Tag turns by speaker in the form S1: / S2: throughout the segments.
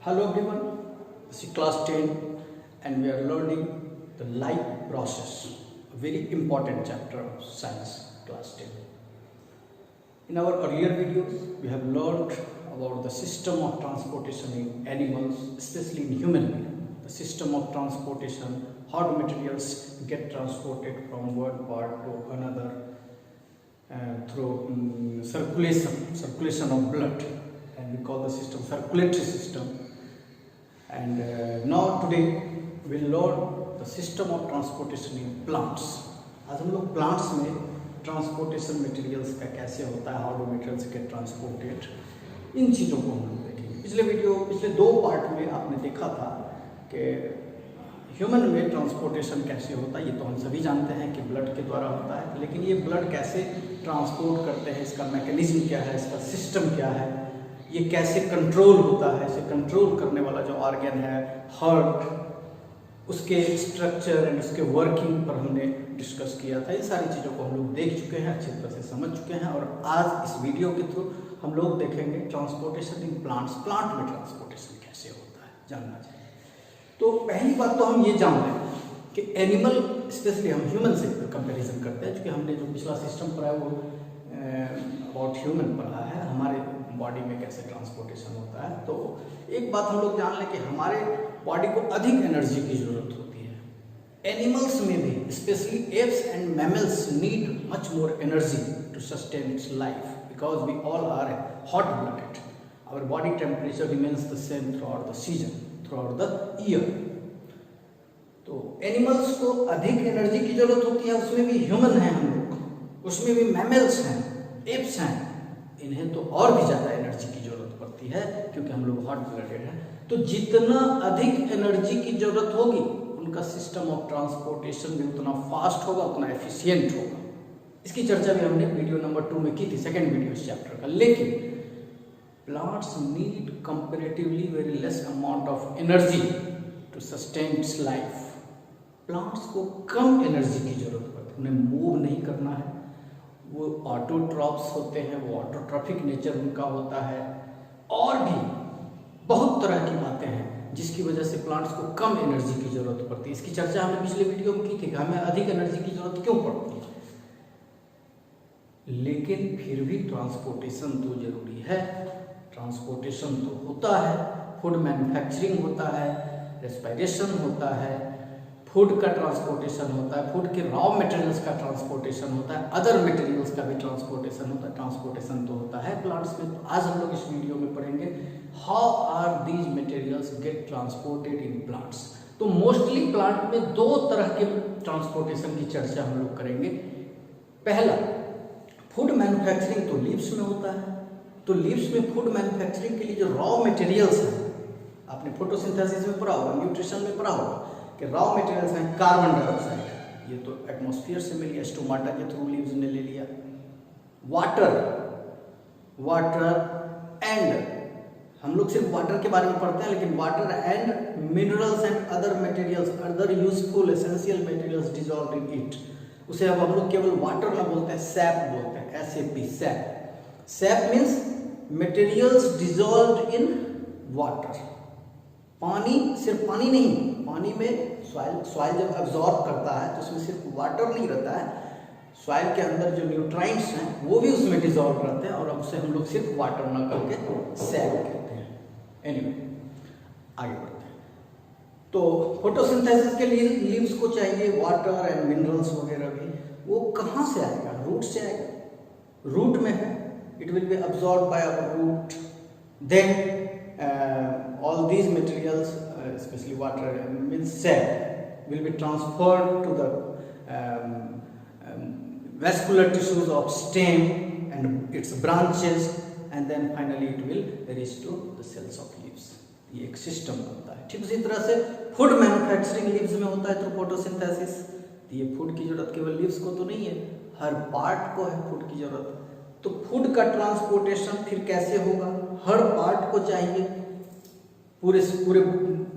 S1: Hello everyone, this is class 10 and we are learning the life process, a very important chapter of science, class 10. In our earlier videos, we have learned about the system of transportation in animals, especially in human being. The system of transportation, how the materials get transported from one part to another through circulation of blood, and we call the system circulatory system. And now today we will learn the system of transportation in plants. आज हम लोग plants में transportation materials का कैसे होता है, how do materials get transported, इन चीज़ों को हम लोग देखेंगे। पिछले दो पार्ट में आपने देखा था कि ह्यूमन में ट्रांसपोर्टेशन कैसे होता है। ये तो हम सभी जानते हैं कि ब्लड के द्वारा होता है, लेकिन ये ब्लड कैसे ट्रांसपोर्ट करते हैं, इसका मैकेनिज्म क्या है, इसका सिस्टम क्या है, ये कैसे कंट्रोल होता है। इसे कंट्रोल करने वाला जो ऑर्गन है हार्ट, उसके स्ट्रक्चर एंड उसके वर्किंग पर हमने डिस्कस किया था। इन सारी चीज़ों को हम लोग देख चुके हैं, अच्छी तरह से समझ चुके हैं, और आज इस वीडियो के थ्रू हम लोग देखेंगे ट्रांसपोर्टेशन इन प्लांट्स। प्लांट में ट्रांसपोर्टेशन कैसे होता है जानना चाहिए। तो पहली बात तो हम ये जान लें कि एनिमल, स्पेशली हम ह्यूमन से कंपैरिजन करते हैं, क्योंकि हमने जो पिछला सिस्टम पढ़ा है वो अबाउट ह्यूमन पढ़ा है, हमारे बॉडी में कैसे ट्रांसपोर्टेशन होता है। तो एक बात हम लोग जान लें कि हमारे बॉडी को अधिक एनर्जी की जरूरत होती है। एनिमल्स में भी, specially apes and mammals, need much more energy to sustain its life because we all are hot blooded. Our body temperature remains the same throughout the season, throughout the year. तो animals को अधिक energy की जरूरत होती है, उसमें भी human है हम लोग, उसमें भी मैमल्स हैं, एप्स हैं, इन्हें तो और भी ज़्यादा एनर्जी की जरूरत पड़ती है क्योंकि हम लोग हॉट ब्लडेड हैं। तो जितना अधिक एनर्जी की जरूरत होगी, उनका सिस्टम ऑफ ट्रांसपोर्टेशन भी उतना फास्ट होगा, उतना एफिशिएंट होगा। इसकी चर्चा भी हमने वीडियो नंबर 2 में की थी, सेकेंड वीडियो इस चैप्टर का। लेकिन plants need comparatively very less amount of energy to sustain its life. Plants को कम एनर्जी की जरूरत पड़ती है, उन्हें मूव नहीं करना है, वो ऑटोट्रॉप्स होते हैं, वो ऑटोट्रॉफिक नेचर उनका होता है, और भी बहुत तरह की बातें हैं जिसकी वजह से प्लांट्स को कम एनर्जी की जरूरत पड़ती है। इसकी चर्चा हमने पिछले वीडियो में की थी कि हमें अधिक एनर्जी की जरूरत क्यों पड़ती है। लेकिन फिर भी ट्रांसपोर्टेशन तो जरूरी है। ट्रांसपोर्टेशन तो होता है, फूड मैन्युफैक्चरिंग होता है, रेस्पिरेशन होता है, फूड का ट्रांसपोर्टेशन होता है, फूड के रॉ मटेरियल्स का ट्रांसपोर्टेशन होता है, अदर मटेरियल्स का भी ट्रांसपोर्टेशन होता है। ट्रांसपोर्टेशन तो होता है प्लांट्स में। तो आज हम लोग इस वीडियो में पढ़ेंगे how are these materials get transported in plants. तो मोस्टली प्लांट में दो तरह के ट्रांसपोर्टेशन की चर्चा हम लोग करेंगे। पहला, फूड मैन्युफैक्चरिंग तो लीव्स में होता है। तो लीव्स में फूड मैन्युफैक्चरिंग के लिए जो रॉ मटेरियल्स हैं, आपने फोटोसिंथेसिस में पढ़ा होगा, न्यूट्रिशन में पढ़ा होगा कि रॉ मटेरियल्स हैं कार्बन डाइऑक्साइड, ये तो एटमॉस्फेयर से मिली, स्टोमाटा के थ्रू लीव्स ने ले लिया। वाटर एंड, हम लोग सिर्फ वाटर के बारे में पढ़ते हैं, लेकिन water and minerals and other materials, other useful essential materials dissolve in it. उसे अब हम लोग केवल वाटर ना बोलते हैं, सैप बोलते हैं, SAP, SAP. SAP means materials dissolve in water. पानी, सिर्फ पानी नहीं, पानी में सॉइल जब एब्जॉर्ब करता है तो उसमें सिर्फ वाटर नहीं रहता है, सॉइल के अंदर जो न्यूट्राइंट्स हैं वो भी उसमें डिजॉल्व रहते हैं, और अब उसे हम लोग सिर्फ वाटर ना करके सैप कहते हैं। एनीवे, आगे बढ़ते हैं। तो फोटोसिंथेसिस के लिए लीव्स को चाहिए वाटर एंड मिनरल्स वगैरह भी। वो कहाँ से आएगा? रूट से आएगा। रूट में है, it will be absorb by our root, then all these materials, especially water means sap, will be transferred to the vascular tissues of stem and its branches, and then finally it will reach to the cells of leaves. ये एक system बनता है। ठीक उसी तरह से food manufacturing leaves में होता है थ्रू फोटोसिंथेसिस। ये फूड की जरूरत केवल लीव्स को तो नहीं है, हर पार्ट को है फूड की जरूरत। तो फूड का ट्रांसपोर्टेशन फिर कैसे होगा? हर पार्ट को चाहिए, पूरे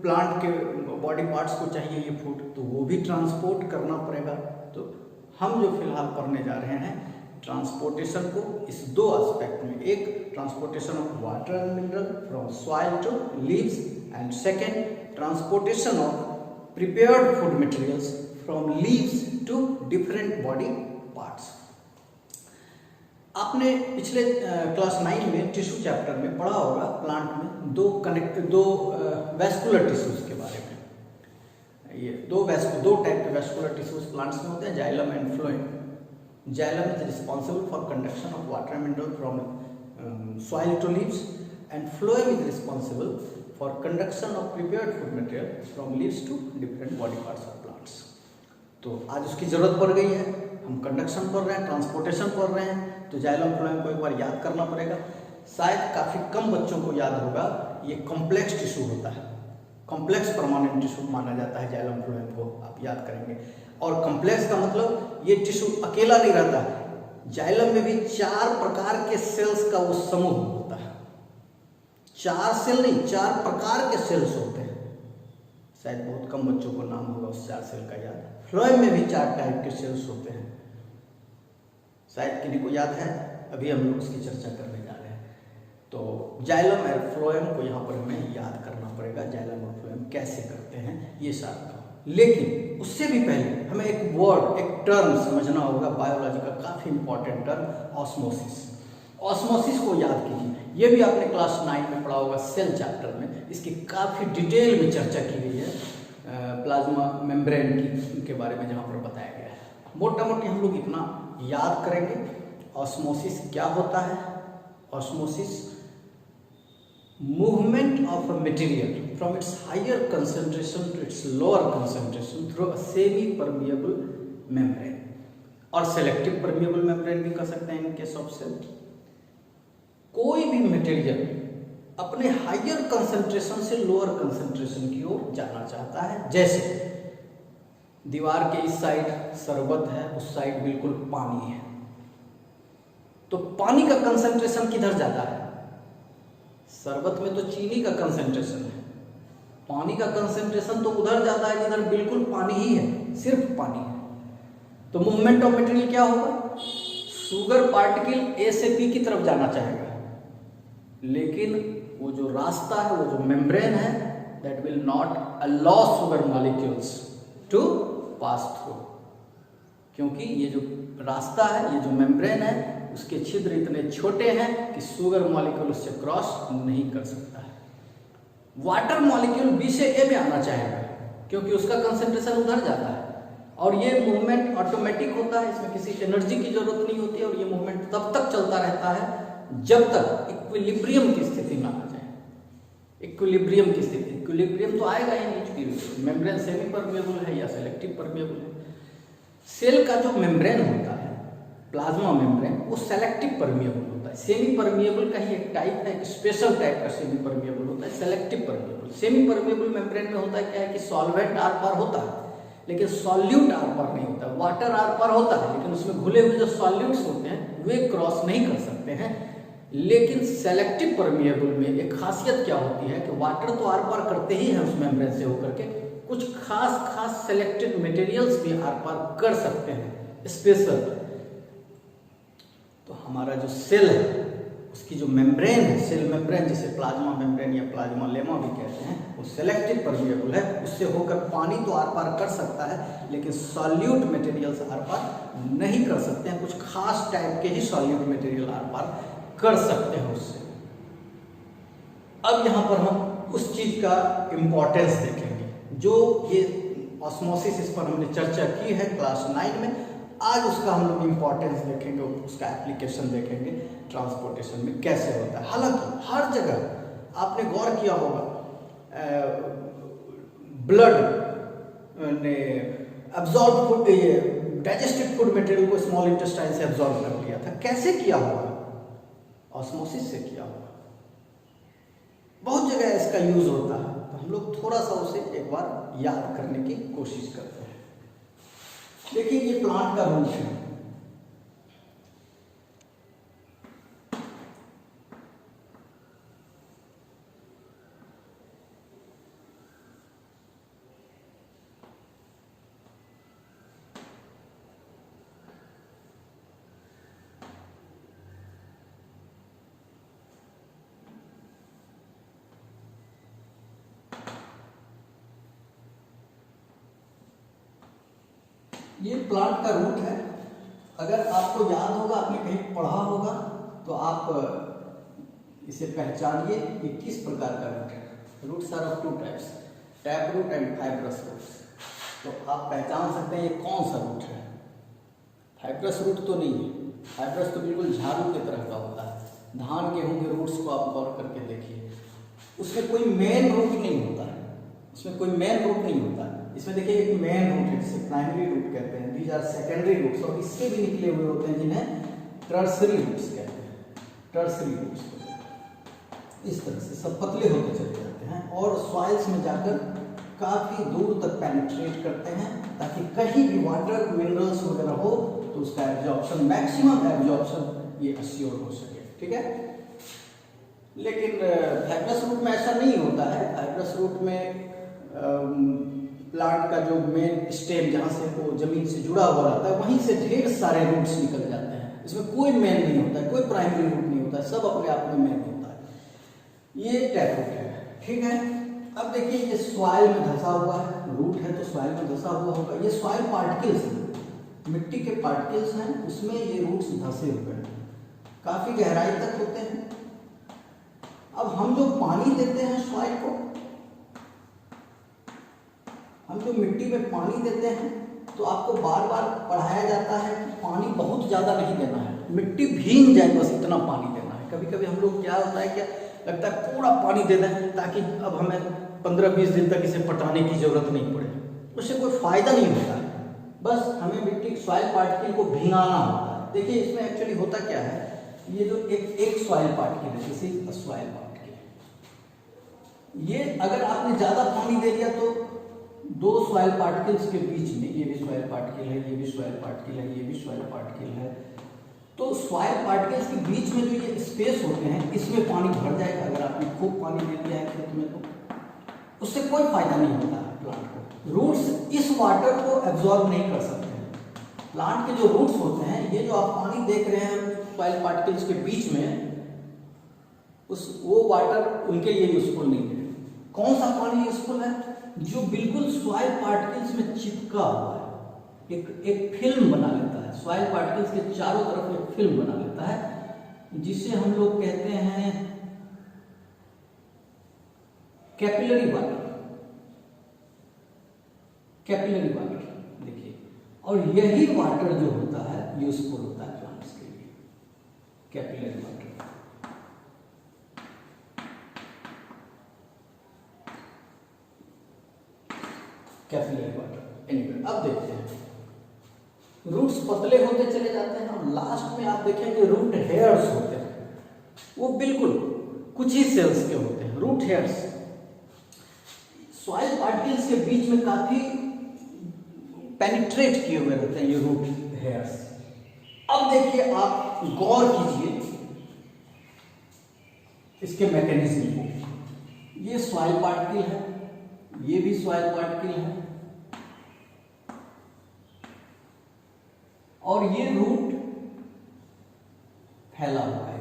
S1: प्लांट के बॉडी पार्ट्स को चाहिए ये फूड, तो वो भी ट्रांसपोर्ट करना पड़ेगा। तो हम जो फिलहाल पढ़ने जा रहे हैं ट्रांसपोर्टेशन को इस दो एस्पेक्ट में, एक transportation of water and mineral from soil to leaves, and second transportation of prepared food materials from leaves to different body parts. आपने पिछले क्लास 9 में टिश्यू चैप्टर में पढ़ा होगा प्लांट में दो वैस्कुलर टिश्यूज के बारे में। ये दो टाइप के वैस्कुलर टिश्यूज प्लांट्स में होते हैं, xylem and phloem. Xylem is responsible for conduction of water and mineral from soil to leaves, and phloem is responsible for conduction of prepared food material from leaves to different body parts of plants. तो आज उसकी जरूरत पड़ गई है, हम conduction पढ़ रहे हैं, ट्रांसपोर्टेशन पढ़ रहे हैं, तो जाइलम फ्लोएम को एक बार याद करना पड़ेगा। शायद काफ़ी कम बच्चों को याद होगा, ये कॉम्प्लेक्स टिश्यू होता है, कॉम्प्लेक्स परमानेंट टिश्यू माना जाता है जाइलम फ्लोएम को, आप याद करेंगे। और कॉम्प्लेक्स का मतलब ये टिश्यू अकेला नहीं रहता है, जाइलम में भी 4 प्रकार के सेल्स का वो समूह होता है। 4 सेल नहीं, 4 प्रकार के सेल्स होते हैं। शायद बहुत कम बच्चों को नाम होगा उस 4 सेल का याद। फ्लोएम में भी 4 टाइप के सेल्स होते हैं, शायद किन्हीं को याद है, अभी हम लोग उसकी चर्चा करने जा रहे हैं। तो जाइलम और फ्लोएम को यहाँ पर हमें याद करना पड़ेगा, जाइलम और फ्लोएम कैसे करते हैं ये सारा काम। लेकिन उससे भी पहले हमें एक वर्ड, एक टर्म समझना होगा, बायोलॉजी का काफ़ी इंपॉर्टेंट टर्म, ऑस्मोसिस। ऑस्मोसिस को याद कीजिए, ये भी आपने क्लास 9 में पढ़ा होगा सेल चैप्टर में, इसकी काफ़ी डिटेल में चर्चा की गई है प्लाज्मा मेम्ब्रेन के बारे में, जहाँ पर बताया गया है। मोटा मोटी हम लोग इतना याद करेंगे। ऑस्मोसिस क्या होता है? Osmosis movement of a material from its higher concentration to its lower concentration through a semi permeable membrane, और सेलेक्टिव परमिएबल मेम्ब्रेन भी कह सकते हैं इन केस ऑफ सेल। कोई भी मटेरियल अपने हायर कंसंट्रेशन से लोअर कंसंट्रेशन की ओर जाना चाहता है। जैसे दीवार के इस साइड शरबत है, उस साइड बिल्कुल पानी है, तो पानी का कंसंट्रेशन किधर जाता है? शरबत में तो चीनी का कंसंट्रेशन है, पानी का कंसंट्रेशन तो उधर जाता है जिधर बिल्कुल पानी ही है, सिर्फ पानी है। तो मूवमेंट ऑफ मटेरियल क्या होगा? शुगर पार्टिकल ए से बी की तरफ जाना चाहेगा, लेकिन वो जो रास्ता है, वो जो मेम्ब्रेन है, that will not allow sugar molecules to pass through, क्योंकि ये जो रास्ता है, ये जो मेम्ब्रेन है, उसके छिद्र इतने छोटे हैं कि शुगर मॉलिक्यूल उससे क्रॉस नहीं कर सकता है। वाटर मॉलिक्यूल बी से ए में आना चाहेगा, क्योंकि उसका कंसंट्रेशन उधर जाता है, और ये मूवमेंट ऑटोमेटिक होता है, इसमें किसी एनर्जी की जरूरत नहीं होती है, और ये मूवमेंट तब तक चलता रहता है जब तक इक्विलिब्रियम की स्थिति में आ जाए। इक्विलिब्रियम की स्थिति, इक्विलिब्रियम तो आएगा ही नहीं, मेम्ब्रेन सेमी परमिएबल है या सेलेक्टिव परमिएबल है। सेल का जो मेम्ब्रेन होता है, प्लाज्मा मेम्ब्रेन, वो सेलेक्टिव परमिएबल होता है। सेमी परमिएबल का ही एक टाइप है, एक स्पेशल टाइप का सेमी परमिएबल होता है, selective permeable. Semi permeable membrane में होता है क्या है कि सॉल्वेंट आर पार होता है, लेकिन सॉल्यूट आर पार नहीं होता। वाटर आर पार होता है, लेकिन उसमें घुले हुए जो सॉल्यूट्स होते हैं वे क्रॉस नहीं कर सकते हैं। लेकिन सेलेक्टिव परमिएबल में एक खासियत क्या होती है कि वाटर तो आर पार करते ही हैं उस मेम्ब्रेन से होकर के, कुछ खास सेलेक्टेड मटेरियल्स भी आर पार कर सकते हैं, स्पेशल। तो हमारा जो सेल है, उसकी जो मेम्ब्रेन है, सेल मेम्ब्रेन, जिसे प्लाज्मा मेम्ब्रेन या प्लाज्मा लेमा भी कहते हैं, वो सेलेक्टिव परमिएबल है। उससे होकर पानी तो आर पार कर सकता है, लेकिन सॉल्यूट मटेरियल्स आर पार नहीं कर सकते हैं। कुछ खास टाइप के ही सॉल्यूट मटेरियल आर पार कर सकते हैं उससे। अब यहाँ पर हम उस चीज का इंपॉर्टेंस देखेंगे, जो ये ऑस्मोसिस, इस पर हमने चर्चा की है क्लास 9 में। आज उसका हम लोग इंपॉर्टेंस देखेंगे, उसका एप्लीकेशन देखेंगे ट्रांसपोर्टेशन में कैसे होता है। हालांकि हर जगह आपने गौर किया होगा, ब्लड ने एब्जॉर्ब फूड, ये डाइजेस्टेड फूड मटेरियल को स्मॉल इंटेस्टाइन से एब्जॉर्ब कर लिया था। कैसे किया होगा? ऑस्मोसिस से किया होगा। बहुत जगह इसका यूज होता है, तो हम लोग थोड़ा सा उसे एक बार याद करने की कोशिश करते हैं। देखिए, ये प्लांट का रूट है। ये प्लांट का रूट है। अगर आपको याद होगा, आपने कहीं पढ़ा होगा, तो आप इसे पहचानिए कि किस प्रकार का रूट है। Roots are of two types, tap root and fibrous roots. तो आप पहचान सकते हैं ये कौन सा रूट है। फाइब्रस रूट तो नहीं है, फाइब्रस तो बिल्कुल झाड़ू की तरह का होता है। धान गेहूं के रूट्स को आप गौर करके देखिए, उसमें कोई मेन रूट नहीं होता है, उसमें कोई मेन रूट नहीं होता है। इसमें देखिए एक मेन रूट है जिसे प्राइमरी रूट कहते हैं, दीज आर सेकेंडरी रूट्स, और इससे भी निकले हुए होते हैं जिन्हें टर्सरी रूट्स कहते हैं। टर्सरी रूट्स इस तरह से सब पतले होते चले जाते हैं और सॉइल्स में जाकर काफी दूर तक पेनिट्रेट करते हैं, ताकि कहीं भी वाटर मिनरल्स वगैरह हो तो उसका एब्जॉर्प्शन, मैक्सिमम एब्जॉर्प्शन ये अश्योर हो सके। ठीक है, लेकिन फाइब्रस रूट में ऐसा नहीं होता है। फाइब्रस रूट में प्लांट का जो मेन स्टेम जहाँ से वो जमीन से जुड़ा हुआ रहता है, वहीं से ढेर सारे रूट्स निकल जाते हैं। इसमें कोई मेन नहीं होता है, कोई प्राइमरी रूट नहीं होता है, सब अपने आप में मेन होता है। ये टैप रूट है। ठीक है, अब देखिए ये सॉइल में धंसा हुआ है, रूट है तो सॉइल में धंसा हुआ होगा। ये सॉइल पार्टिकल्स हैं, मिट्टी के पार्टिकल्स हैं, उसमें ये रूट्स धंसे हुए हैं, काफी गहराई तक होते हैं। अब हम जो पानी देते हैं सॉइल को, हम जो मिट्टी में पानी देते हैं, तो आपको बार बार पढ़ाया जाता है कि पानी बहुत ज़्यादा नहीं देना है, मिट्टी भीग जाए बस इतना पानी देना है। कभी कभी हम लोग क्या होता है, क्या लगता है पूरा पानी दे दें ताकि अब हमें 15-20 दिन तक इसे पटाने की जरूरत नहीं पड़े, उससे कोई फायदा नहीं होता है। बस हमें मिट्टी सॉइल पार्टिकल को भिगाना होता है। देखिए इसमें एक्चुअली होता क्या है, ये जो एक सॉइल पार्टिकल है, this is a soil particle, ये अगर आपने ज़्यादा पानी दे दिया तो दो सॉइल पार्टिकल्स के बीच में, ये भी सॉइल पार्टिकल है, ये भी सॉइल पार्टिकल है, ये भी सॉइल पार्टिकल है, तो सॉइल पार्टिकल्स के बीच में जो ये स्पेस होते हैं, इसमें पानी भर जाएगा। अगर आपने खूब पानी दे दिया है खेत में तो उससे कोई फायदा नहीं होता है प्लांट को। रूट्स इस वाटर को एब्जॉर्ब नहीं कर सकते हैं। प्लांट के जो रूट्स होते हैं, ये जो आप पानी देख रहे हैं सॉइल पार्टिकल्स के बीच में, वो वाटर उनके लिए यूजफुल नहीं है। कौन सा पानी यूजफुल है? जो बिल्कुल सॉइल पार्टिकल्स में चिपका हुआ है, एक फिल्म बना लेता है, सॉइल पार्टिकल्स के चारों तरफ एक फिल्म बना लेता है, जिसे हम लोग कहते हैं कैपिलरी वाटर। कैपिलरी वाटर देखिए, और यही वाटर जो होता है यूजफुल होता है प्लांट्स के लिए, capillary water. Capillary water. Anyway, अब देखते हैं रूट्स पतले होते चले जाते हैं और लास्ट में आप देखेंगे रूट हेयर्स होते हैं, वो बिल्कुल कुछ ही सेल्स के होते हैं रूट हेयर्स। सॉइल पार्टिकल्स के बीच में काफी पेनिट्रेट किए हुए रहते हैं ये रूट हेयर्स। अब देखिए आप गौर कीजिए इसके मैकेनिज्म को। ये सॉइल पार्टिकल है, ये भी सॉइल पार्टिकल है, और ये रूट फैला हुआ है।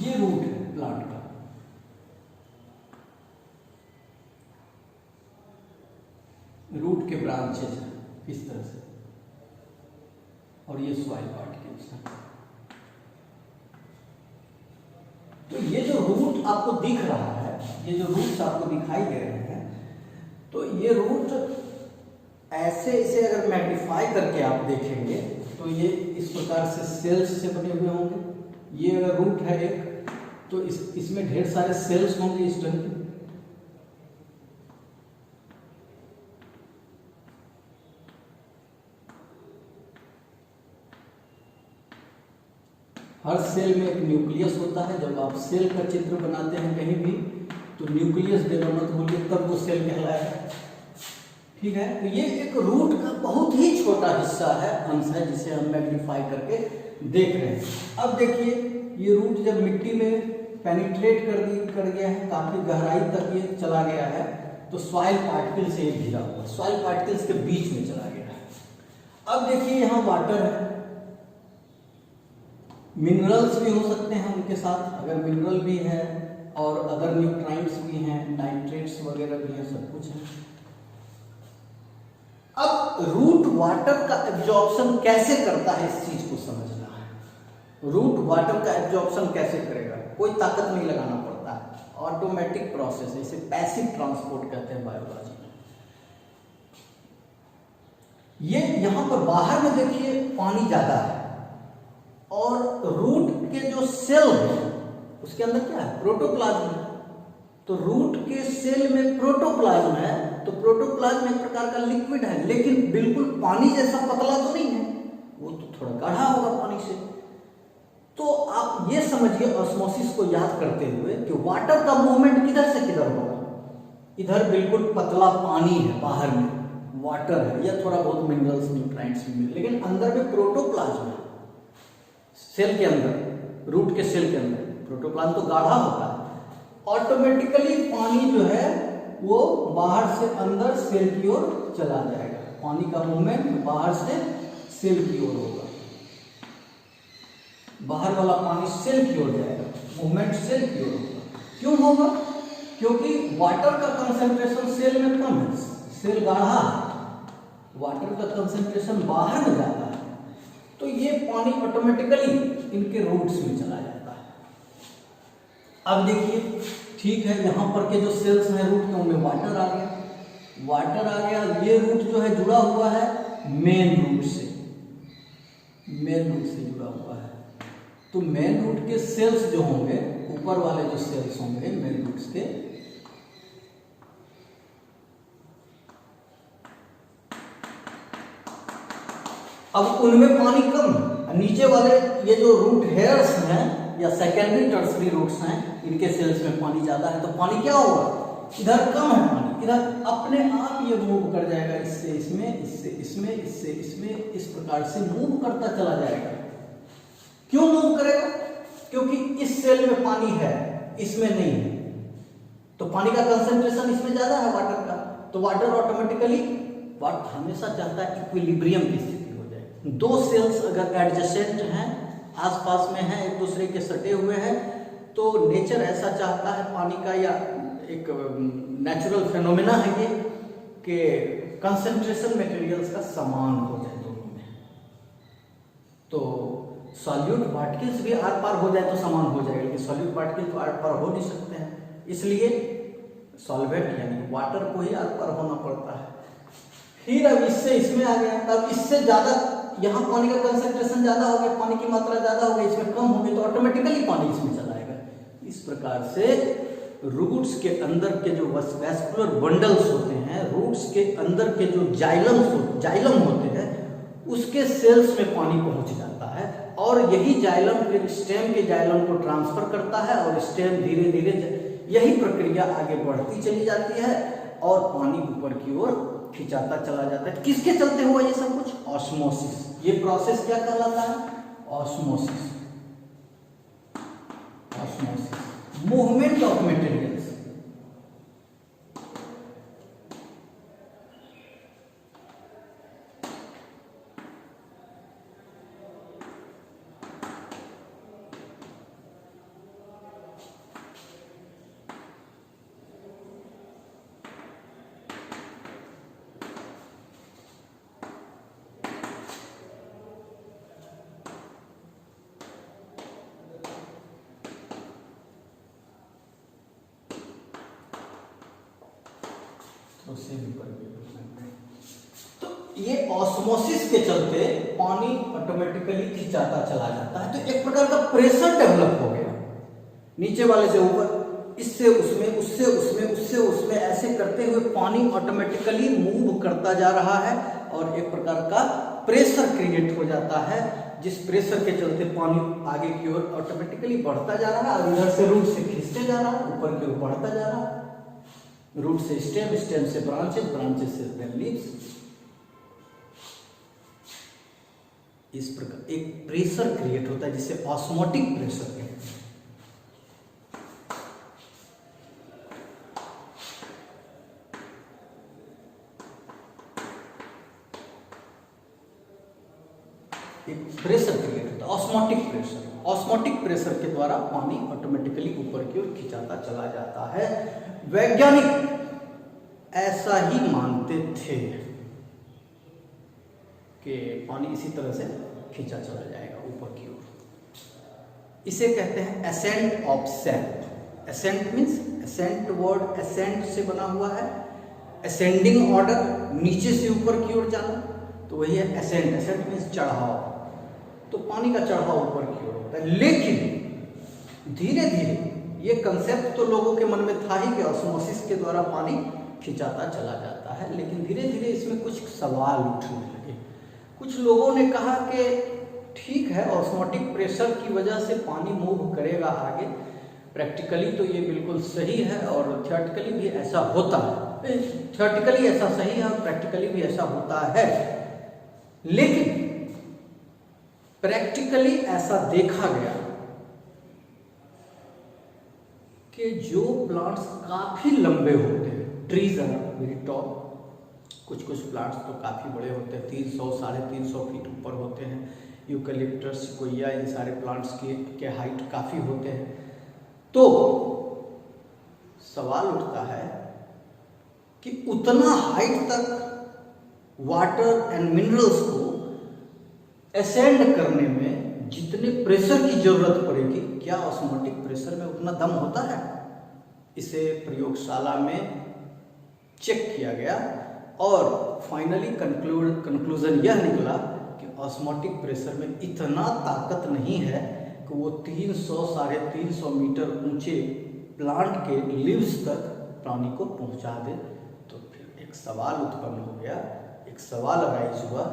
S1: ये रूट है प्लांट का। रूट के ब्रांचेस हैं इस तरह से, और ये सॉइल पार्टिकल्स हैं। तो ये जो रूट आपको दिख रहा है, ये जो रूट्स आपको दिखाई दे रहे हैं, तो ये रूट ऐसे, इसे अगर मैग्नीफाई करके आप देखेंगे तो ये इस प्रकार से सेल्स से बने हुए होंगे। ये अगर रूट है एक, तो इसमें ढेर सारे सेल्स होंगे इस ढंग के। हर सेल में एक न्यूक्लियस होता है। जब आप सेल का चित्र बनाते हैं कहीं भी, तो न्यूक्लियस देना मत भूलिए, तब वो सेल कहलाएगा। ठीक है, तो ये एक रूट का बहुत ही छोटा हिस्सा है, अंश है, जिसे हम मैग्नीफाई करके देख रहे हैं। अब देखिए ये रूट जब मिट्टी में पेनिट्रेट कर गया है, काफी गहराई तक ये चला गया है, तो सॉइल पार्टिकल से ये घिरा हुआ, सॉइल पार्टिकल्स के बीच में चला गया है। अब देखिए यहाँ वाटर है, मिनरल्स भी हो सकते हैं उनके साथ, अगर मिनरल भी है और अदर न्यूट्राइंट्स भी हैं, नाइट्रेट्स वगैरह भी हैं, सब कुछ है। अब रूट वाटर का एब्जॉर्प्शन कैसे करता है, इस चीज को समझना है। रूट वाटर का एब्जॉर्प्शन कैसे करेगा, कोई ताकत नहीं लगाना पड़ता है, ऑटोमेटिक प्रोसेस है, इसे पैसिव ट्रांसपोर्ट कहते हैं बायोलॉजी में। ये यहां पर बाहर में देखिए पानी ज्यादा है और रूट के जो सेल है उसके अंदर क्या है, प्रोटोप्लाज्म है। तो रूट के सेल में प्रोटोप्लाज्म है, तो प्रोटोप्लाज्म एक प्रकार का लिक्विड है, लेकिन बिल्कुल पानी जैसा पतला तो नहीं है, वो तो थोड़ा गाढ़ा होगा पानी से। तो आप ये समझिए ऑस्मोसिस को याद करते हुए कि वाटर का मूवमेंट किधर से किधर होगा, इधर बिल्कुल पतला पानी है, बाहर में वाटर है या थोड़ा बहुत मिनरल्स न्यूट्राइंट्स भी मिले, लेकिन अंदर में प्रोटोप्लाज्म है। सेल के अंदर, रूट के सेल के अंदर प्रोटोप्लाज्म तो गाढ़ा होता है, ऑटोमेटिकली पानी जो है वो बाहर से अंदर सेल की ओर चला जाएगा। पानी का मूवमेंट बाहर से सेल की ओर होगा, बाहर वाला पानी सेल की ओर जाएगा, मूवमेंट सेल की ओर होगा। क्यों होगा, क्योंकि वाटर का कंसंट्रेशन सेल में कम है, सेल गाढ़ा है, वाटर का कंसंट्रेशन बाहर में जाता है, तो ये पानी ऑटोमेटिकली इनके रूट्स में चला जाता है। अब देखिए ठीक है, यहाँ पर के जो सेल्स हैं रूट के, उनमें वाटर आ गया, वाटर आ गया। ये रूट जो है जुड़ा हुआ है मेन रूट से, मेन रूट से जुड़ा हुआ है। तो मेन रूट के सेल्स जो होंगे, ऊपर वाले जो सेल्स होंगे मेन रूट्स के, अब उनमें पानी कम है। नीचे वाले ये जो रूट हेयर्स हैं या सेकेंडरी टर्सरी रूट्स हैं, इनके सेल्स में पानी ज्यादा है, तो पानी क्या होगा, इधर कम है पानी, इधर अपने आप ये मूव कर जाएगा, इससे इसमें, इससे इसमें, इससे इसमें, इस प्रकार से मूव करता चला जाएगा। क्यों मूव करेगा, क्योंकि इस सेल में पानी है, इसमें नहीं है, तो पानी का कंसंट्रेशन इसमें ज्यादा है वाटर का, तो वाटर ऑटोमेटिकली, वाटर हमेशा चाहता है इक्विलिब्रियम की स्थिति हो जाए। दो सेल्स अगर एडजेसेंट हैं, आसपास में हैं, एक दूसरे के सटे हुए हैं, तो नेचर ऐसा चाहता है पानी का, या एक नेचुरल फिनोमेना है ये कि कंसंट्रेशन मटेरियल्स का समान हो जाए दोनों में। तो सॉल्यूट पार्टिकल्स भी आर पार हो जाए तो समान हो जाएगा, लेकिन सॉल्यूट पार्टिकल तो आर पार हो नहीं सकते हैं, इसलिए सॉल्वेंट यानी वाटर को ही आर पार होना पड़ता है। फिर अब इससे इसमें आ गया, तब इससे ज्यादा, यहाँ पानी का कंसंट्रेशन ज्यादा हो गया, पानी की मात्रा ज्यादा हो गई, इसमें कम हो गई, तो ऑटोमेटिकली पानी इसमें चला आएगा। इस प्रकार से रूट्स के अंदर के जो वैस्कुलर बंडल्स होते हैं, रूट्स के अंदर के जो जाइलम होते हैं, उसके सेल्स में पानी पहुंच जाता है, और यही जाइलम फिर स्टेम के जाइलम को ट्रांसफर करता है, और स्टेम धीरे धीरे यही प्रक्रिया आगे बढ़ती चली जाती है, और पानी ऊपर की ओर खिंचाता चला जाता है। किसके चलते हुआ ये सब कुछ, ऑस्मोसिस। ये प्रोसेस क्या कहलाता है, osmosis. Osmosis, movement of materials. तो ये ऑस्मोसिस के चलते पानी ऑटोमेटिकली खिंचाता चला जाता है, तो एक प्रकार का प्रेशर डेवलप हो गया, नीचे वाले से ऊपर, इससे उसमें, उससे उसमें, उससे उसमें, ऐसे करते हुए पानी ऑटोमेटिकली मूव करता जा रहा है, और एक प्रकार का प्रेशर क्रिएट हो जाता है, जिस प्रेशर के चलते पानी आगे की ओर ऑटोमेटिकली बढ़ता जा रहा है, और इधर से रूट से खींचते जा रहा है, ऊपर की ओर बढ़ता जा रहा है, रूट से स्टेम, स्टेम से ब्रांचेस, ब्रांचेस से देन लीव्स। इस प्रकार एक प्रेशर क्रिएट होता है, जिसे ऑस्मोटिक प्रेशर कहते हैं। एक प्रेशर क्रिएट होता है, ऑस्मोटिक प्रेशर। ऑस्मोटिक प्रेशर के द्वारा पानी ऑटोमेटिकली ऊपर की ओर खिंचाता चला जाता है। वैज्ञानिक ऐसा ही मानते थे कि पानी इसी तरह से खींचा चला जाएगा ऊपर की ओर। इसे कहते हैं ascent of sap. Ascent means, ascent word ascent से बना हुआ है, असेंडिंग ऑर्डर, नीचे से ऊपर की ओर जाना, तो वही है असेंट। असेंट मीन्स चढ़ाव, तो पानी का चढ़ाव ऊपर की ओर होता है। लेकिन धीरे धीरे ये कंसेप्ट तो लोगों के मन में था ही कि ऑस्मोसिस के द्वारा पानी खिंचाता चला जाता है, लेकिन धीरे धीरे इसमें कुछ सवाल उठने लगे। कुछ लोगों ने कहा कि ठीक है, ऑस्मोटिक प्रेशर की वजह से पानी मूव करेगा आगे, प्रैक्टिकली तो ये बिल्कुल सही है और थियोरेटिकली भी ऐसा होता है। थियोरेटिकली ऐसा सही है और प्रैक्टिकली भी ऐसा होता है, लेकिन प्रैक्टिकली ऐसा देखा गया कि जो प्लांट्स काफी लंबे होते हैं, ट्रीज आर वेरी टॉल, कुछ कुछ प्लांट्स तो काफ़ी बड़े होते हैं, 300 350 फीट ऊपर होते हैं। यूकलिप्टस, कोइया, इन सारे प्लांट्स के हाइट काफ़ी होते हैं। तो सवाल उठता है कि उतना हाइट तक वाटर एंड मिनरल्स को असेंड करने में जितने प्रेशर की जरूरत पड़ेगी, क्या ऑस्मोटिक प्रेशर में उतना दम होता है? इसे प्रयोगशाला में चेक किया गया और फाइनली कंक्लूजन यह निकला कि ऑस्मोटिक प्रेशर में इतना ताकत नहीं है कि वो 300 350 मीटर ऊंचे प्लांट के लीव्स तक पानी को पहुंचा दे। तो फिर एक सवाल उत्पन्न हो गया, एक सवाल अराइज हुआ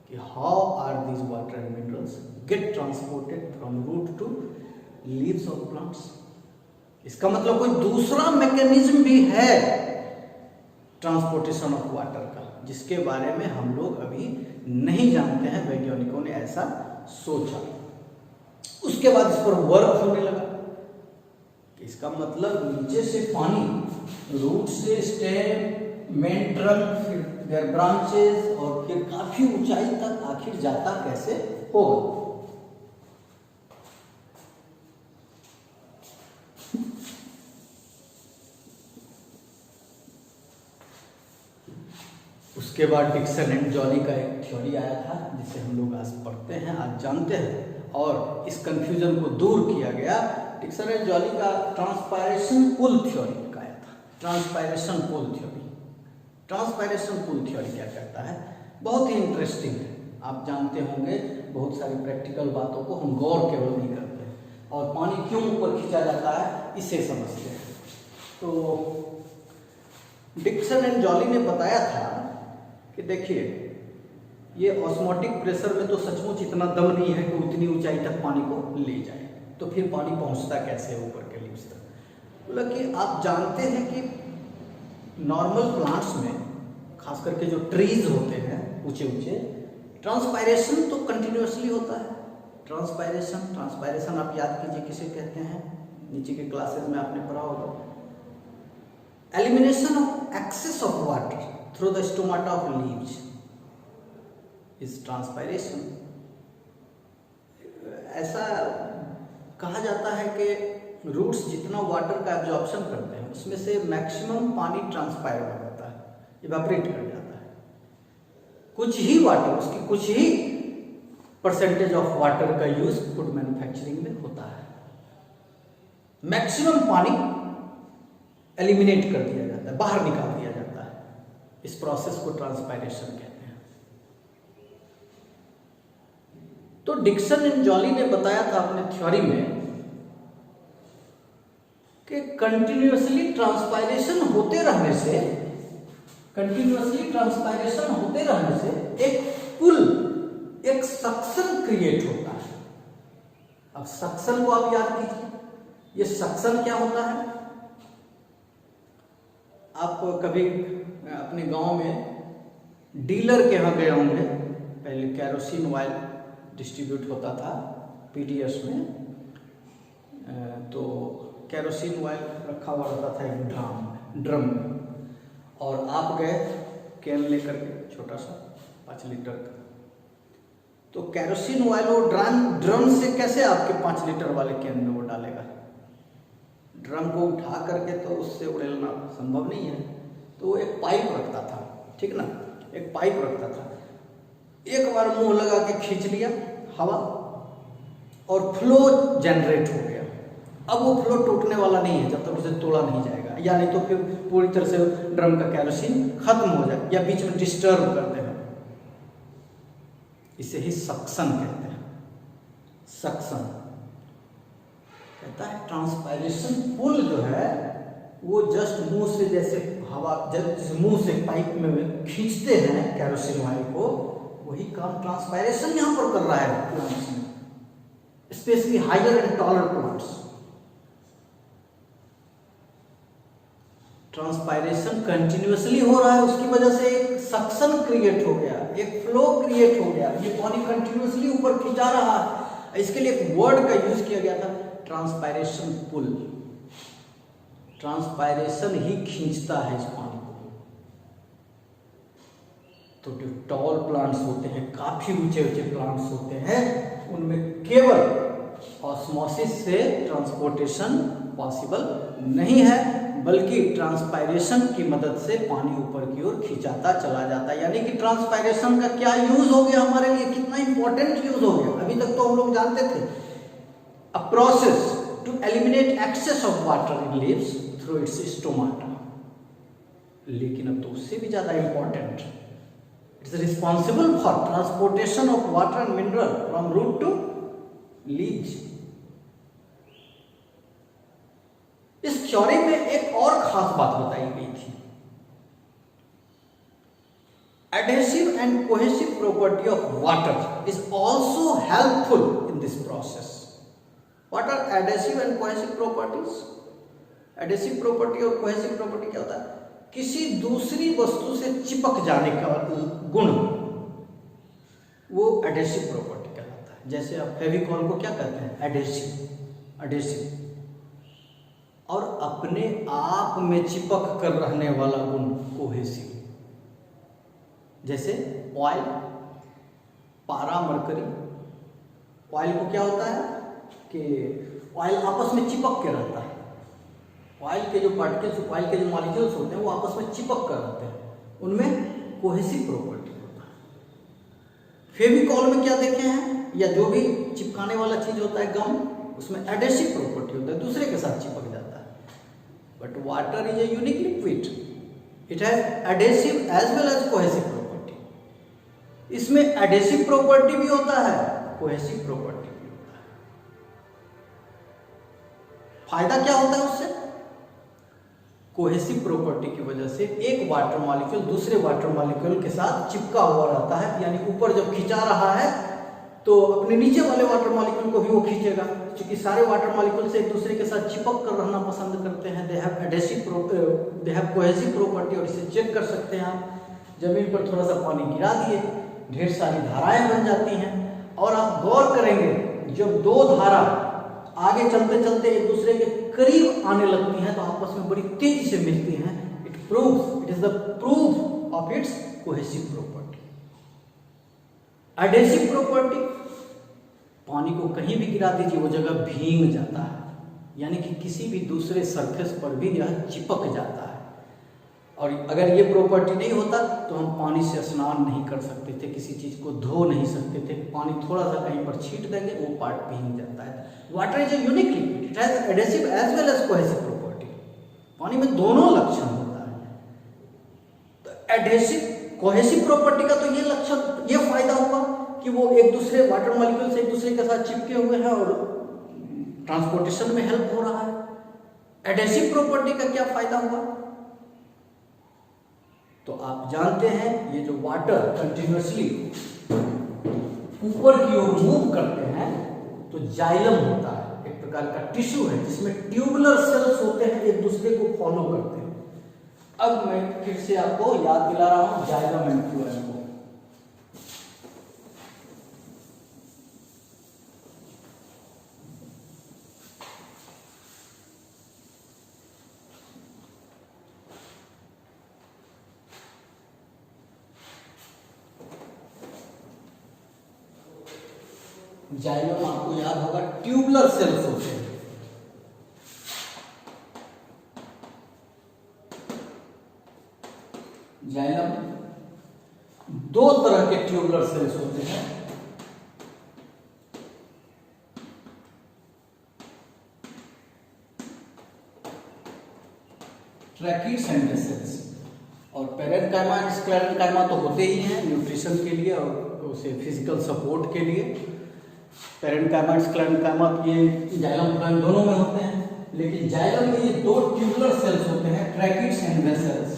S1: कि how are these water and minerals get transported from root to leaves of plants. इसका मतलब कोई दूसरा मैकेनिज्म भी है ट्रांसपोर्टेशन ऑफ वाटर का, जिसके बारे में हम लोग अभी नहीं जानते हैं। वैज्ञानिकों ने ऐसा सोचा। उसके बाद इस पर वर्क होने लगा कि इसका मतलब नीचे से पानी रूट से स्टेम, मेन ट्रंक, फिर देयर ब्रांचेस और फिर काफी ऊंचाई तक आखिर जाता कैसे होगा। उसके बाद डिक्सन एंड जॉली का एक थ्योरी आया था, जिसे हम लोग आज पढ़ते हैं, आज जानते हैं, और इस कंफ्यूजन को दूर किया गया। डिक्सन एंड जॉली का ट्रांसपायरेशन पुल थ्योरी का आया था। Transpiration pull theory, transpiration pull theory क्या कहता है? बहुत ही इंटरेस्टिंग है। आप जानते होंगे, बहुत सारी प्रैक्टिकल बातों को हम गौर केवल नहीं करते हैं, और पानी क्यों ऊपर खींचा जाता है इसे समझते हैं। तो डिक्सन एंड जॉली ने बताया था कि देखिए, ये ऑस्मोटिक प्रेशर में तो सचमुच इतना दम नहीं है कि उतनी ऊंचाई तक पानी को ले जाए, तो फिर पानी पहुंचता कैसे ऊपर के लीव्स तक? बोला कि आप जानते हैं कि नॉर्मल प्लांट्स में, खास करके जो ट्रीज होते हैं ऊंचे ऊंचे, ट्रांसपायरेशन तो कंटिन्यूअसली होता है। ट्रांसपायरेशन आप याद कीजिए किसे कहते हैं, नीचे के क्लासेस में आपने पढ़ा होगा। Elimination of excess of water through the stomata of leaves is transpiration। ऐसा कहा जाता है कि रूट्स जितना वाटर का एब्जॉर्प्शन करते हैं, उसमें से मैक्सिमम पानी ट्रांसपायर हो जाता है, इवेपोरेट कर जाता है। कुछ ही वाटर, उसकी कुछ ही परसेंटेज ऑफ वाटर का यूज फूड मैन्युफैक्चरिंग में होता है। मैक्सिमम पानी एलिमिनेट कर दिया जाता है, बाहर निकाल दिया जाता है। इस प्रोसेस को ट्रांसपायरेशन कहते हैं। तो डिक्सन एंड जॉली ने बताया था अपने थ्योरी में कि कंटिन्यूअसली ट्रांसपायरेशन होते रहने से एक पुल, एक सक्शन क्रिएट होता है। अब सक्शन को आप याद कीजिए, ये सक्शन क्या होता है? आप कभी अपने गांव में डीलर के यहाँ गए होंगे, पहले कैरोसिन ऑयल डिस्ट्रीब्यूट होता था पीडीएस में, तो कैरोसिन ऑयल रखा हुआ रहता था एक ड्रम में, और आप गए कैन लेकर के, छोटा सा 5 लीटर का, तो केरोसिन ऑयल वो ड्रम से कैसे आपके 5 लीटर वाले कैन में वो डालेगा? ड्रम को उठा करके तो उससे उड़ेलना संभव नहीं है। तो वो एक पाइप रखता था, ठीक ना, एक पाइप रखता था। एक बार मुंह लगा के खींच लिया हवा और फ्लो जनरेट हो गया। अब वो फ्लो टूटने वाला नहीं है जब तक उसे तोड़ा नहीं जाएगा, या नहीं तो फिर पूरी तरह से ड्रम का केरोसिन खत्म हो जाए या बीच में डिस्टर्ब कर देगा। इसे ही सक्शन कहते हैं। सक्शन कहता है ट्रांसपायरेशन पुल जो है वो जस्ट मुंह से जैसे हवा जब मुंह से पाइप में खींचते हैं केरोसिन ऑयल को, वही काम ट्रांसपायरेशन यहां पर कर रहा है प्लांट्स में, specially higher and taller plants. Transpiration continuously हो रहा है, उसकी वजह से एक सक्शन क्रिएट हो गया, एक फ्लो क्रिएट हो गया, ये पानी कंटिन्यूअसली ऊपर खिंचा रहा है। इसके लिए एक वर्ड का यूज किया गया था, ट्रांसपायरेशन पुल। ट्रांसपायरेशन ही खींचता है इस पानी को। तो जो टॉल प्लांट्स होते हैं, काफी ऊंचे ऊंचे प्लांट्स होते हैं, उनमें केवल ऑस्मोसिस से ट्रांसपोर्टेशन पॉसिबल नहीं है, बल्कि ट्रांसपायरेशन की मदद से पानी ऊपर की ओर खिंचाता चला जाता है। यानी कि ट्रांसपायरेशन का क्या यूज हो गया हमारे लिए, कितना इंपॉर्टेंट यूज हो गया। अभी तक तो हम लोग जानते थे a process to eliminate excess of water in leaves through its stomata, लेकिन अब तो उससे भी ज्यादा important, it's responsible for transportation of water and mineral from root to leaves. इस थ्योरी में एक और खास बात बताई गई थी, adhesive and cohesive property of water is also helpful in this process. What are adhesive and cohesive properties? Adhesive property और cohesive property क्या होता है? किसी दूसरी वस्तु से चिपक जाने का गुण, वो adhesive property कहलाता है। जैसे आप फेविकॉल को क्या कहते हैं? adhesive। और अपने आप में चिपक कर रहने वाला गुण कोहेसिव। जैसे ऑयल, पारा, मरकरी। ऑयल को क्या होता है कि ऑयल आपस में चिपक के रहता है। ऑयल के जो पार्टिकल्स, ऑयल के जो मॉलिक्यूल्स होते हैं वो आपस में चिपक कर रहते हैं, उनमें कोहेसिव प्रॉपर्टी होता है। फेविकॉल में क्या देखे हैं, या जो भी चिपकाने वाला चीज होता है गम, उसमें एडेसिव प्रॉपर्टी होता है, दूसरे के साथ चिपक जाता है। But water is a unique liquid, it has adhesive as well as cohesive property. इसमें एडेसिव प्रॉपर्टी भी होता है, कोहेसिव प्रॉपर्टी भी होता है। फायदा क्या होता है उससे? कोहेसिव प्रॉपर्टी की वजह से एक वाटर मॉलिक्यूल दूसरे वाटर मॉलिक्यूल के साथ चिपका हुआ रहता है, यानी ऊपर जब खिंचा रहा है तो अपने नीचे वाले वाटर मॉलिक्यूल को भी वो खींचेगा, क्योंकि सारे वाटर मॉलिक्यूल से एक दूसरे के साथ चिपक कर रहना पसंद करते हैं। They have cohesive property. और इसे चेक कर सकते हैं आप, जमीन पर थोड़ा सा पानी गिरा दिए, ढेर सारी धाराएं बन जाती हैं, और आप गौर करेंगे जब दो धारा आगे चलते चलते एक दूसरे के करीब आने लगती हैं तो आपस में बड़ी तेजी से मिलती हैं। It is the proof of its cohesive property. Adhesive property, पानी को कहीं भी गिरा दीजिए वो जगह भीग जाता है, यानी कि किसी भी दूसरे सरफेस पर भी यह चिपक जाता है। और अगर ये प्रॉपर्टी नहीं होता तो हम पानी से स्नान नहीं कर सकते थे, किसी चीज को धो नहीं सकते थे। पानी थोड़ा सा कहीं पर छींट देंगे वो पार्ट भीग जाता है। Water is a unique liquid, it has adhesive as well as cohesive property. पानी में दोनों लक्षण होता है। तो एडेसिव कोहेसिव प्रॉपर्टी का तो ये लक्षण, ये फायदा हुआ कि वो एक दूसरे वाटर मॉलिक्यूल से एक दूसरे के साथ चिपके हुए हैं और ट्रांसपोर्टेशन में हेल्प हो रहा है। एडेसिव प्रॉपर्टी का क्या फायदा हुआ? तो आप जानते हैं ये जो वाटर कंटिन्यूअसली ऊपर की ओर मूव करते हैं तो जाइलम होता है, एक प्रकार का टिश्यू है जिसमें ट्यूबुलर सेल्स होते हैं, एक दूसरे को फॉलो करते हैं। अब मैं फिर से आपको याद दिला रहा हूं जाइलम एंड फ्लोएम को। जाइलम आपको याद होगा ट्यूबुलर सेल्स होते हैं। जाइलम दो तरह के ट्यूबुलर सेल्स होते हैं। Tracheids and vessels. और पेरेन्काइमा एंड स्क्लेरेन्काइमा तो होते ही हैं न्यूट्रिशन के लिए और उसे फिजिकल सपोर्ट के लिए। पेरेन्काइमा एंड स्क्लेरेन्काइमा ये जाइलम फ्लोएम दोनों में होते हैं, लेकिन जाइलम में ये दो ट्यूबुलर सेल्स होते हैं, ट्रैकीड्स एंड वेसल्स।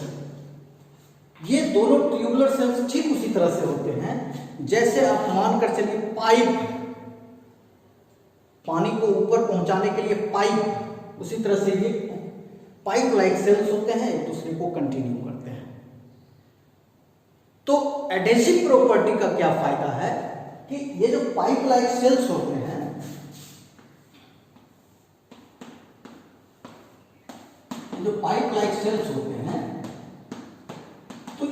S1: ये दोनों ट्यूबुलर सेल्स ठीक उसी तरह से होते हैं जैसे आप मानकर चलिए पाइप, पानी को ऊपर पहुंचाने के लिए पाइप, उसी तरह से ये पाइप लाइक सेल्स होते हैं, एक दूसरे को कंटिन्यू करते हैं। तो एडेसिव प्रॉपर्टी का क्या फायदा है कि ये जो पाइप लाइक सेल्स होते हैं, जो पाइप लाइक सेल्स होते हैं, तो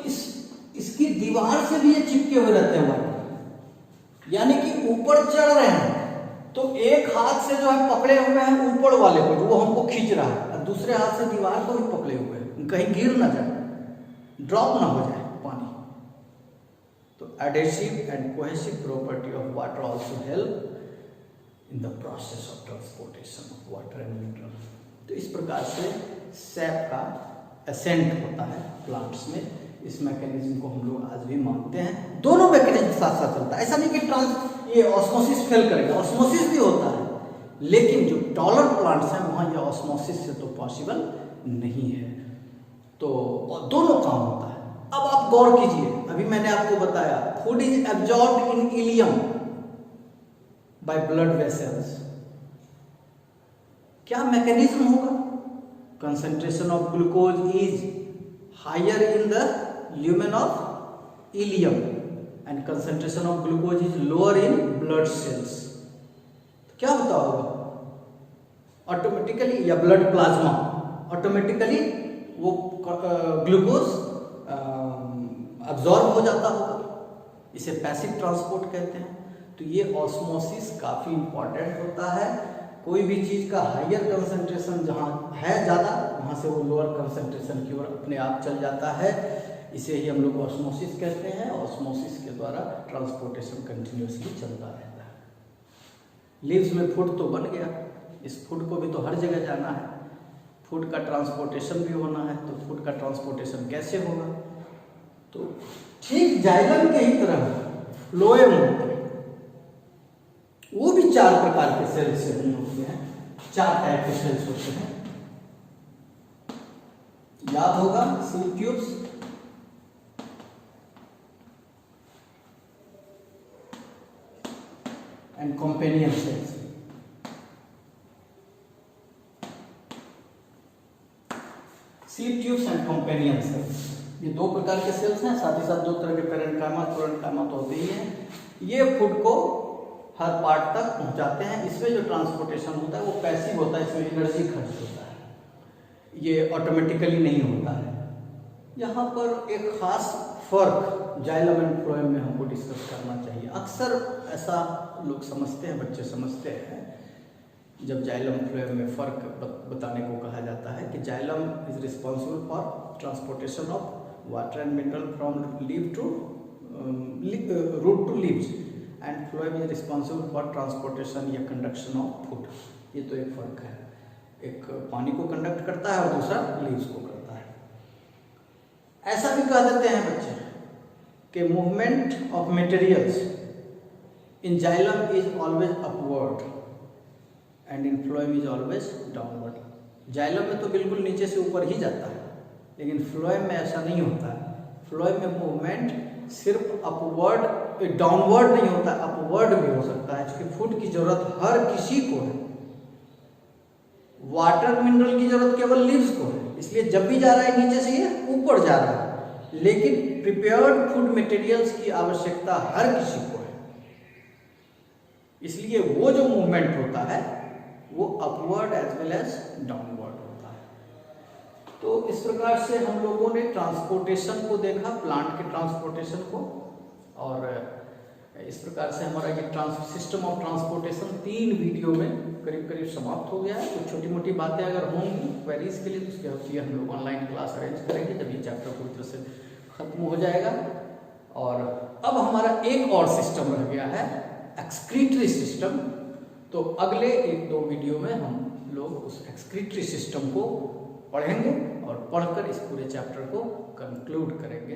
S1: इसकी दीवार से भी ये चिपके हुए रहते हैं वाटर, यानी कि ऊपर चढ़ रहे हैं तो एक हाथ से जो है पकड़े हुए हैं ऊपर वाले को, जो वो हमको खींच रहा है, और दूसरे हाथ से दीवार को भी पकड़े हुए हैं, कहीं गिर ना जाए, ड्रॉप ना हो जाए पानी। तो adhesive and cohesive property of water also help in the process of transportation of water and mineral. तो इस प्रकार से सैप का एसेंट होता है प्लांट्स में। इस मैकेनिज्म को हम लोग आज भी मानते हैं। दोनों मैकेनिज्म साथ साथ चलता है, ऐसा नहीं कि ये ऑस्मोसिस फेल करेगा, ऑस्मोसिस भी होता है, लेकिन जो टॉलर प्लांट्स हैं वहां ये ऑस्मोसिस से तो पॉसिबल नहीं है। तो दोनों काम होता है। अब आप गौर कीजिए, अभी मैंने आपको बताया food is absorbed in ileum by blood vessels. क्या मैकेनिज्म होगा? Concentration of glucose is higher in the lumen of ileum and concentration of glucose is lower in blood cells। क्या होता होगा? ऑटोमेटिकली, या ब्लड प्लाज्मा ऑटोमेटिकली वो glucose absorb हो जाता होगा। इसे पैसिव ट्रांसपोर्ट कहते हैं। तो ये ऑस्मोसिस काफी इंपॉर्टेंट होता है। कोई भी चीज का हायर कंसंट्रेशन जहाँ है ज़्यादा, वहाँ से वो लोअर कंसंट्रेशन की ओर अपने आप चल जाता है। इसे ही हम लोग ऑस्मोसिस कहते हैं। ऑस्मोसिस के द्वारा ट्रांसपोर्टेशन कंटिन्यूअसली चलता रहता है। लीव्स में फूड तो बन गया, इस फूड को भी तो हर जगह जाना है, फूड का ट्रांसपोर्टेशन भी होना है। तो फूड का ट्रांसपोर्टेशन कैसे होगा? तो ठीक जाइलम के ही तरह फ्लोएम होते हैं, वो भी 4 प्रकार के सेल्स से बने होते हैं, 4 टाइप के सेल्स होते हैं। याद होगा seal tubes, and companion cells. Seal tubes and companion cells, ये 2 प्रकार के सेल्स हैं। साथ ही साथ 2 तरह के पेरेन्काइमा, कोरेन्काइमा तो होते ही हैं। ये फूड को हर पार्ट तक पहुंचाते हैं। इसमें जो ट्रांसपोर्टेशन होता है वो पैसिव होता है, इसमें एनर्जी खर्च होता है, ये ऑटोमेटिकली नहीं होता है। यहाँ पर एक खास फर्क जाइलम एंड फ्लोएम में हमको डिस्कस करना चाहिए। अक्सर ऐसा लोग समझते हैं, बच्चे समझते हैं, जब जाइलम फ्लोएम में फ़र्क बताने को कहा जाता है कि xylem is responsible for transportation of water and mineral from leaf to root to leaves and phloem is responsible for transportation या कंडक्शन ऑफ फूड। ये तो एक फ़र्क है, एक पानी को कंडक्ट करता है और दूसरा लीव्स को करता है। ऐसा भी कह देते हैं बच्चे कि movement of materials in xylem is always upward and in phloem is always downward. Xylem में तो बिल्कुल नीचे से ऊपर ही जाता है, लेकिन फ्लोएम में ऐसा नहीं होता है। फ्लोएम में मूवमेंट सिर्फ अपवर्ड, डाउनवर्ड नहीं होता, अपवर्ड भी हो सकता है, क्योंकि फूड की जरूरत हर किसी को है। वाटर मिनरल की जरूरत केवल लीव्स को है, इसलिए जब भी जा रहा है नीचे से ये ऊपर जा रहा है। लेकिन प्रिपेयर्ड फूड मटेरियल्स की आवश्यकता हर किसी को है, इसलिए वो जो मूवमेंट होता है वो upward as well as downward होता है। तो इस प्रकार से हम लोगों ने ट्रांसपोर्टेशन को देखा, प्लांट के ट्रांसपोर्टेशन को, और इस प्रकार से हमारा ये सिस्टम ऑफ ट्रांसपोर्टेशन 3 वीडियो में करीब करीब समाप्त हो गया है। कुछ छोटी मोटी बातें अगर होंगी क्वेरीज के लिए तो उसके लिए हम लोग ऑनलाइन क्लास अरेंज करेंगे जब ये चैप्टर पूरी तरह से खत्म हो जाएगा। और अब हमारा एक और सिस्टम रह गया है, एक्सक्रीटरी सिस्टम। तो अगले 1-2 वीडियो में हम लोग उस एक्सक्रीटरी सिस्टम को पढ़ेंगे और पढ़कर इस पूरे चैप्टर को कंक्लूड करेंगे।